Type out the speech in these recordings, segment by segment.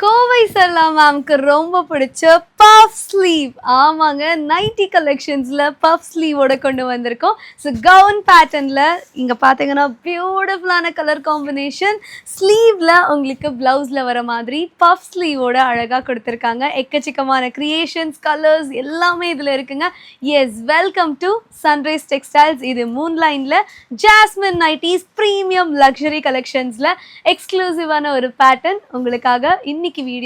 கோவை செல்லா மேம்க்கு ரொம்ப பிடிச்ச பஃப் ஸ்லீவ். ஆமாங்க, நைட்டி கலெக்ஷன்ஸ்ல பஃப் ஸ்லீவோட கொண்டு வந்திருக்கோம். ஸோ கவுன் பேட்டர்ன்ல இங்க பார்த்தீங்கன்னா பியூட்டிஃபுல்லான கலர் காம்பினேஷன். ஸ்லீவ்ல உங்களுக்கு பிளவுஸ்ல வர மாதிரி பஃப் ஸ்லீவோட அழகா கொடுத்துருக்காங்க. எக்கச்சக்கமான கிரியேஷன்ஸ், கலர்ஸ் எல்லாமே இதுல இருக்குங்க. Yes, welcome to Sunrise Textiles. இது மூன் லைன்ல ஜாஸ்மின் நைட்டிஸ் பிரீமியம் லக்ஸரி கலெக்ஷன்ஸ்ல எக்ஸ்க்ளூசிவான ஒரு பேட்டர்ன் உங்களுக்காக இன்னைக்கு வீடியோவில்.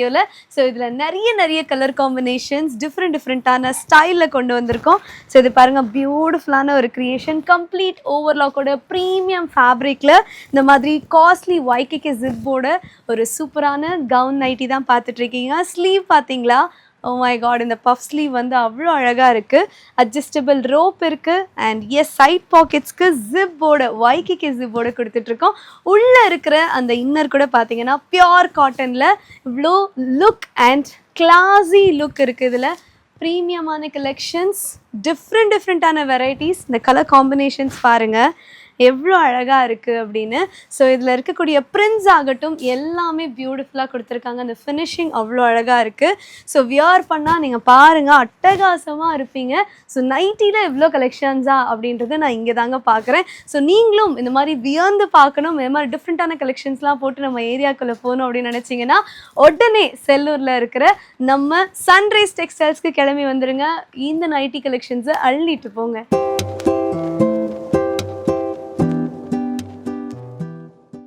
ஸோ இதில் நிறைய கலர் காம்பினேஷன்ஸ் டிஃப்ரெண்ட்டான ஸ்டைலில் கொண்டு வந்திருக்கோம். ஸோ இது பாருங்கள், பியூட்டிஃபுல்லான ஒரு க்ரியேஷன், கம்ப்ளீட் ஓவர்லாக்கோட ப்ரீமியம் ஃபேப்ரிக்கில் இந்த மாதிரி காஸ்ட்லி வைக்கிக்கு ஜிப்போட ஒரு சூப்பரான கவுன் நைட்டி தான் பார்த்துட்ருக்கீங்க. ஸ்லீவ் பார்த்தீங்களா? ஓ மை காட், இந்த பஃப் ஸ்லீவ் வந்து அவ்வளோ அழகாக இருக்குது. அட்ஜஸ்டபிள் ரோப் இருக்குது அண்ட் எஸ், சைட் பாக்கெட்ஸ்க்கு ஜிப்போட வைக்கிக்கு ஜிப்போட கொடுத்துட்ருக்கோம். உள்ளே இருக்கிற அந்த இன்னர் கூட பார்த்தீங்கன்னா பியோர் காட்டனில் இவ்வளோ லுக் அண்ட் கிளாஸி லுக் இருக்குது. இதில் ப்ரீமியமான கலெக்ஷன்ஸ், டிஃப்ரெண்ட்டான வெரைட்டிஸ். இந்த கலர் காம்பினேஷன்ஸ் பாருங்கள் எவ்வளோ அழகாக இருக்குது அப்படின்னு. ஸோ இதில் இருக்கக்கூடிய பிரிண்ட்ஸ் ஆகட்டும் எல்லாமே பியூட்டிஃபுல்லாக கொடுத்துருக்காங்க. அந்த ஃபினிஷிங் அவ்வளோ அழகாக இருக்குது. ஸோ வியர் பண்ணால் நீங்கள் பாருங்கள் அட்டகாசமாக இருப்பீங்க. ஸோ நைட்டியில் எவ்வளோ கலெக்ஷன்ஸா அப்படின்றத நான் இங்கே தாங்க பார்க்குறேன். ஸோ நீங்களும் இந்த மாதிரி வியர்ந்து பார்க்கணும், இந்த மாதிரி டிஃப்ரெண்ட்டான கலெக்ஷன்ஸ்லாம் போட்டு நம்ம ஏரியாக்குள்ளே போகணும் அப்படின்னு நினச்சிங்கன்னா உடனே செல்லூரில் இருக்கிற நம்ம சன்ரைஸ் டெக்ஸ்டைல்ஸ்க்கு கிளம்பி வந்துடுங்க. இந்த நைட்டி கலெக்ஷன்ஸை அள்ளிட்டு போங்க.